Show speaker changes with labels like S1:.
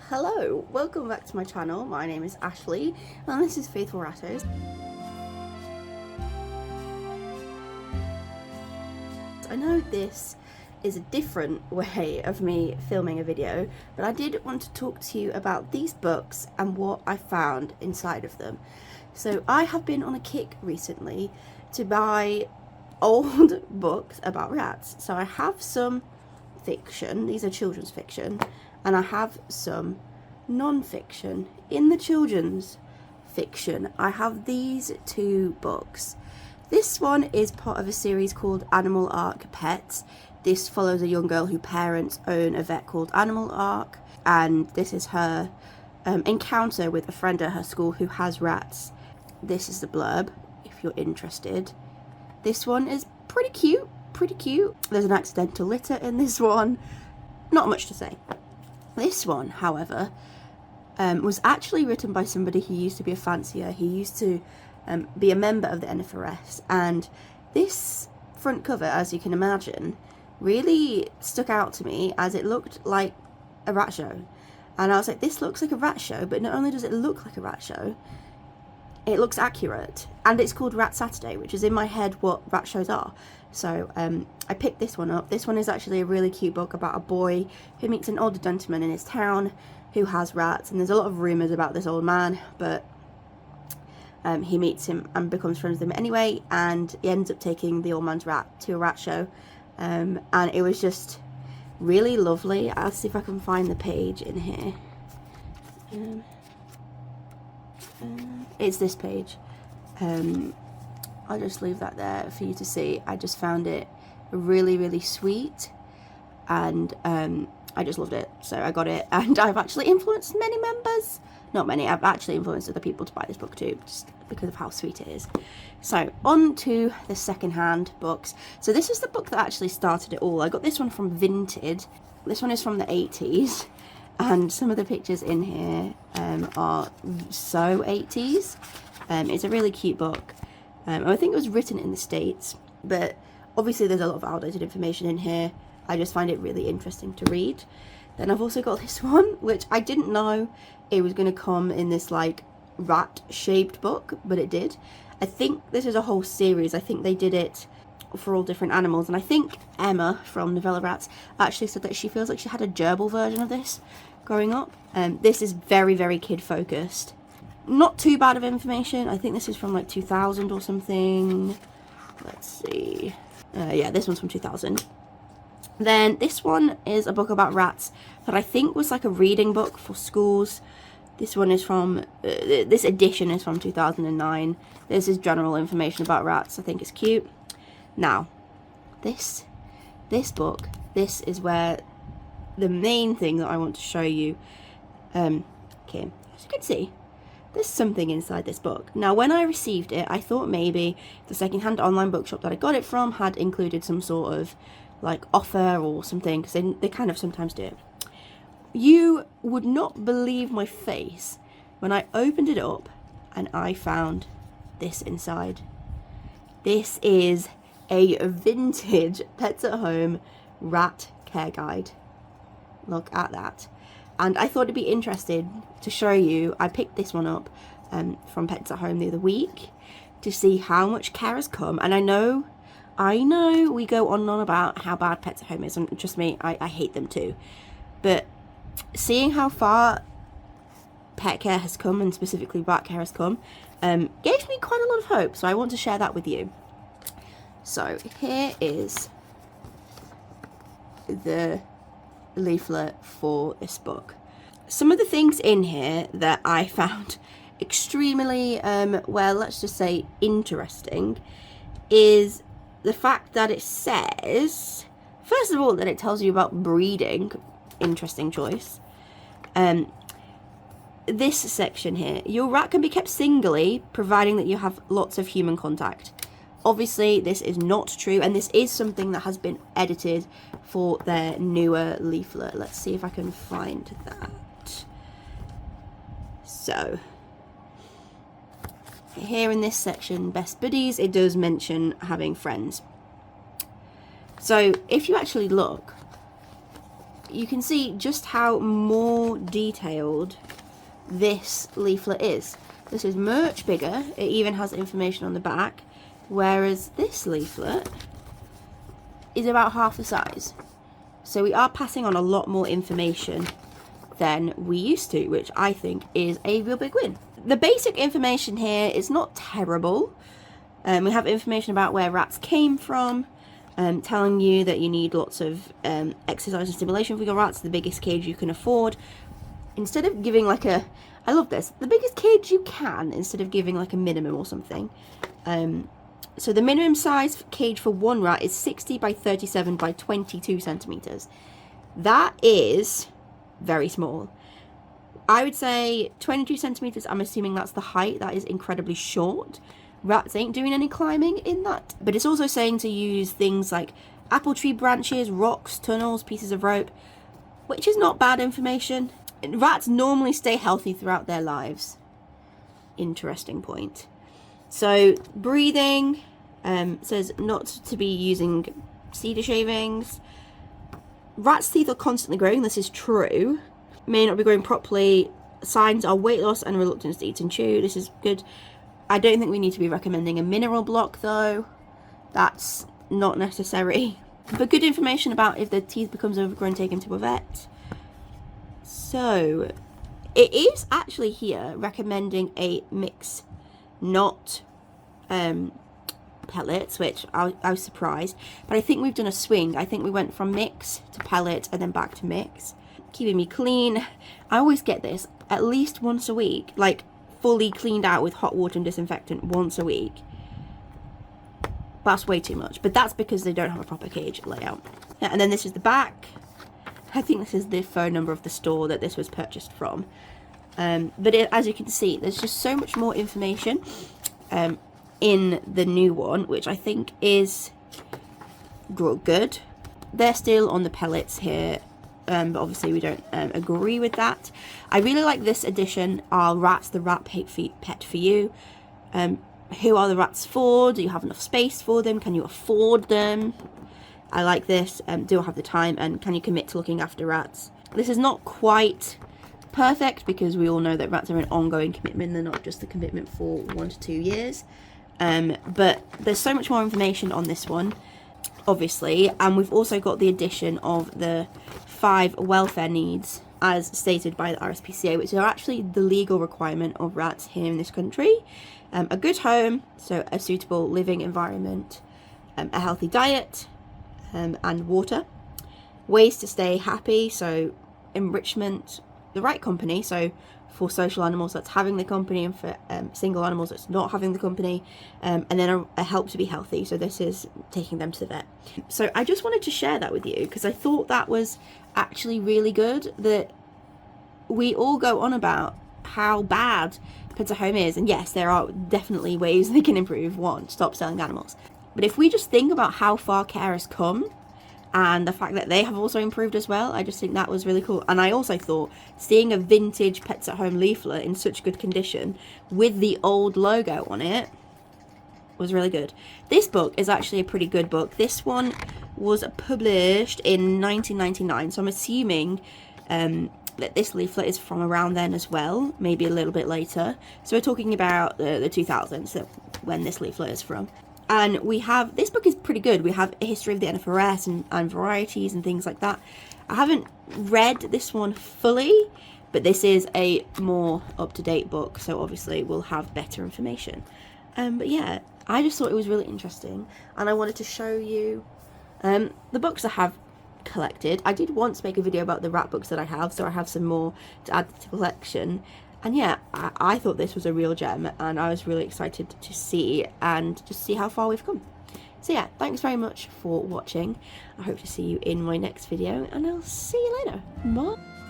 S1: Hello, welcome back to my channel. My name is Ashley and this is Faithful Rattos. I know this is a different way of me filming a video, but I did want to talk to you about these books and what I found inside of them. So I have been on a kick recently to buy old books about rats. So I have some fiction, these are children's fiction, and I have some non-fiction. In the children's fiction, I have these two books. This one is part of a series called Animal Ark Pets. This follows a young girl whose parents own a vet called Animal Ark, and this is her encounter with a friend at her school who has rats. This is the blurb, if you're interested. This one is pretty cute. There's an accidental litter in this one. Not much to say. This one, however, was actually written by somebody who used to be a fancier. He used to be a member of the NFRS, and this front cover, as you can imagine, really stuck out to me as it looked like a rat show. And I was like, this looks like a rat show, but not only does it look like a rat show, it looks accurate. And it's called Rat Saturday, which is in my head what rat shows are. So I picked this one up. This one is actually a really cute book about a boy who meets an older gentleman in his town who has rats, and there's a lot of rumours about this old man, but he meets him and becomes friends with him anyway, and he ends up taking the old man's rat to a rat show, and it was just really lovely. I'll see if I can find the page in here. It's this page. I'll just leave that there for you to see. I just found it really sweet, and I just loved it, so I got it. And I've actually influenced many members, not many, I've actually influenced other people to buy this book too, just because of how sweet it is. So on to the secondhand books. So this is the book that actually started it all. I got this one from Vinted. This one is from the 80s, and some of the pictures in here are so 80s. It's a really cute book. I think it was written in the States, but obviously there's a lot of outdated information in here. I just find it really interesting to read. Then I've also got this one, which I didn't know it was going to come in this like rat shaped book, but it did. I think this is a whole series. I think they did it for all different animals, and I think Emma from Novella Rats actually said that she feels like she had a gerbil version of this growing up. This is very kid focused. Not too bad of information. I think this is from like 2000 or something. Let's see. Yeah, this one's from 2000. Then this one is a book about rats that I think was like a reading book for schools. This one is from, this edition is from 2009. This is general information about rats. I think it's cute. Now, this book, this is where the main thing that I want to show you came. As you can see, there's something inside this book. Now, when I received it, I thought maybe the secondhand online bookshop that I got it from had included some sort of like offer or something, because they kind of sometimes do it. You would not believe my face when I opened it up and I found this inside. This is a vintage Pets at Home rat care guide. Look at that. And I thought it'd be interesting to show you. I picked this one up from Pets at Home the other week to see how much care has come. And I know we go on and on about how bad Pets at Home is, and trust me, I hate them too. But seeing how far pet care has come, and specifically rat care has come, gave me quite a lot of hope. So I want to share that with you. So here is the leaflet for this book. Some of the things in here that I found extremely, well, let's just say interesting, is the fact that it says, first of all, that it tells you about breeding. Interesting choice. This section here, your rat can be kept singly, providing that you have lots of human contact. Obviously, this is not true, and this is something that has been edited for their newer leaflet. Let's see if I can find that. So, here in this section, Best Buddies, it does mention having friends. So, if you actually look, you can see just how more detailed this leaflet is. This is much bigger. It even has information on the back, whereas this leaflet is about half the size. So we are passing on a lot more information than we used to, which I think is a real big win. The basic information here is not terrible. We have information about where rats came from, telling you that you need lots of exercise and stimulation for your rats, the biggest cage you can afford. Instead of giving like a, I love this, the biggest cage you can, instead of giving like a minimum or something. So the minimum size cage for one rat is 60 by 37 by 22 centimeters. That is very small. I would say 22 centimeters, I'm assuming that's the height. That is incredibly short. Rats ain't doing any climbing in that. But it's also saying to use things like apple tree branches, rocks, tunnels, pieces of rope, which is not bad information. Rats normally stay healthy throughout their lives. Interesting point. So breathing, says not to be using cedar shavings. Rats' teeth are constantly growing. This is true. May not be growing properly. Signs are weight loss and reluctance to eat and chew. This is good. I don't think we need to be recommending a mineral block though. That's not necessary. But good information about if the teeth becomes overgrown, take them to a vet. So it is actually here recommending a mix, not pellets, which I was surprised. But I think we've done a swing. I think we went from mix to pellet and then back to mix. Keeping me clean. I always get this at least once a week, like fully cleaned out with hot water and disinfectant once a week. That's way too much, but that's because they don't have a proper cage layout. Yeah, and then this is the back. I think this is the phone number of the store that this was purchased from. But as you can see, there's just so much more information in the new one, which I think is good. They're still on the pellets here, but obviously we don't agree with that. I really like this edition, Are Rats the Rat Pet for You? Who are the rats for? Do you have enough space for them? Can you afford them? I like this. Do I have the time? And can you commit to looking after rats? This is not quite perfect because we all know that rats are an ongoing commitment. They're not just a commitment for 1 to 2 years. But there's so much more information on this one, obviously. And we've also got the addition of the 5 welfare needs as stated by the RSPCA, which are actually the legal requirement of rats here in this country. A good home, so a suitable living environment, a healthy diet, and water. Ways to stay happy, so enrichment, the right company, so for social animals that's having the company, and for single animals that's not having the company, and then a help to be healthy, so this is taking them to the vet. So I just wanted to share that with you because I thought that was actually really good, that we all go on about how bad Pets at Home is, and yes, there are definitely ways they can improve. One, stop selling animals. But if we just think about how far care has come and the fact that they have also improved as well, I just think that was really cool. And I also thought seeing a vintage Pets at Home leaflet in such good condition with the old logo on it was really good. This book is actually a pretty good book. This one was published in 1999, so I'm assuming that this leaflet is from around then as well, maybe a little bit later. So we're talking about the 2000s, so when this leaflet is from. And we have, this book is pretty good. We have a history of the NFRS and varieties and things like that. I haven't read this one fully, but this is a more up-to-date book, so obviously we'll have better information. But yeah, I just thought it was really interesting, and I wanted to show you the books I have collected. I did once make a video about the rat books that I have, so I have some more to add to the collection. And yeah, I thought this was a real gem, and I was really excited to see and just see how far we've come. So yeah, thanks very much for watching. I hope to see you in my next video, and I'll see you later. Bye.